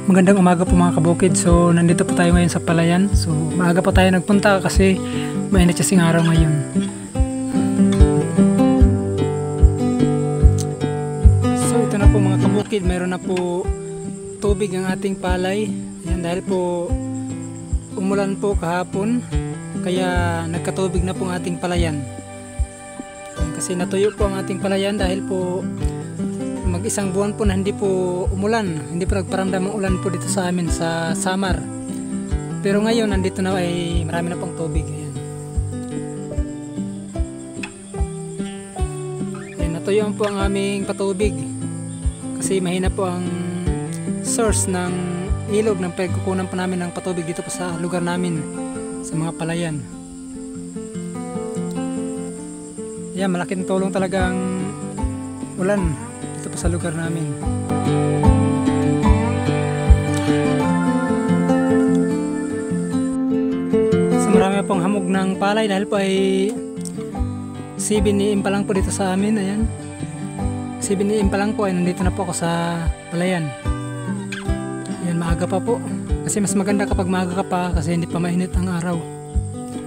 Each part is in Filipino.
Magandang umaga po mga kabukid. So nandito po tayo ngayon sa Palayan. So maaga pa tayo nagpunta kasi mainit kasing araw ngayon. So ito na po mga kabukid, mayroon na po tubig ang ating palay. Ayan, dahil po umulan po kahapon, kaya nagkatubig na po ang ating palayan. Ayan, kasi natuyo po ang ating palayan dahil po mag-isang buwan po na hindi po umulan, hindi po nagparamdam ang ulan po dito sa amin sa Samar. Pero ngayon nandito na ay marami na pong tubig. Ayan. Ayan, natuyuan po ang aming patubig kasi mahina po ang source ng ilog ng pagkukunan po namin ng patubig dito po sa lugar namin sa mga palayan. Ayan, malaking tulong talaga ang ulan dito pa sa lugar namin. So marami pong hamog ng palay dahil po ay 7 AM pa lang po dito sa amin. Ayan, 7 AM pa lang po ay nandito na po ako sa palayan. Ayan, maaga pa po kasi mas maganda kapag maaga ka pa kasi hindi pa mainit ang araw.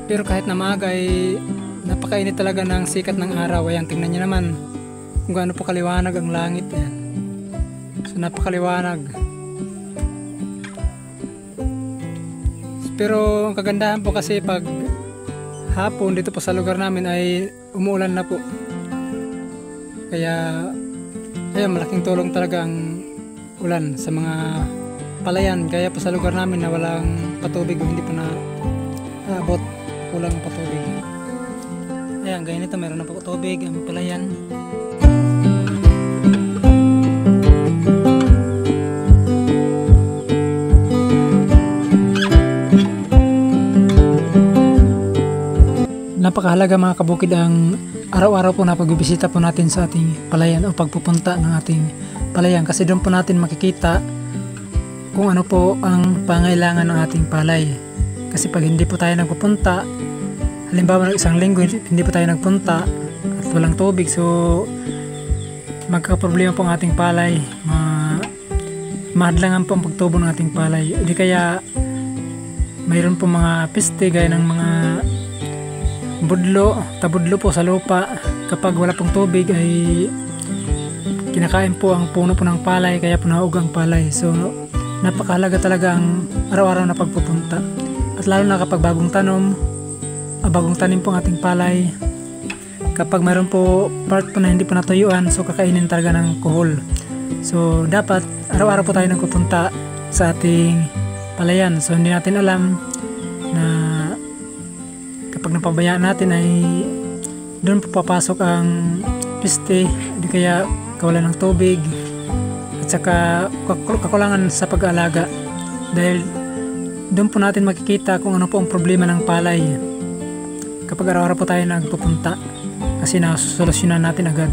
Pero kahit na maaga ay napakainit talaga ng sikat ng araw. Ayan, tingnan nyo naman kung gaano po kaliwanag ang langit. Ayan. So napakaliwanag. Pero ang kagandahan po kasi pag hapon dito po sa lugar namin ay umuulan na po. Kaya ayan, malaking tulong talaga ang ulan sa mga palayan. Kaya po sa lugar namin na walang patubig o hindi po na abot, kulang patubig. Ayan, ganito meron na po tubig ang palayan. Napakahalaga mga kabukid ang araw-araw po na pagbibisita po natin sa ating palayan o pagpupunta ng ating palayan, kasi doon po natin makikita kung ano po ang pangailangan ng ating palay. Kasi pag hindi po tayo nagpupunta, halimbawa ng isang linggo hindi po tayo nagpunta at walang tubig, so magkakaproblema po ang ating palay, mahadlangan po ang pagtubo ng ating palay. Hindi kaya mayroon po mga peste gaya ng mga tabudlo po sa lupa. Kapag wala pong tubig ay kinakain po ang puno po ng palay, kaya po naug ang palay. So napakahalaga talaga ang araw-araw na pagpupunta, at lalo na kapag bagong tanim po ang ating palay. Kapag mayroon po part po na hindi po natuyuan, so kakainin talaga ng kuhol. So dapat araw-araw po tayo nagpupunta sa ating palayan. So hindi natin alam na kapag napabayaan natin ay doon po papasok ang peste, di kaya kawalan ng tubig at saka kakulangan sa pag-aalaga, dahil doon po natin makikita kung ano po ang problema ng palay kapag araw-araw po tayo nagpupunta, kasi nasolusyonan natin agad.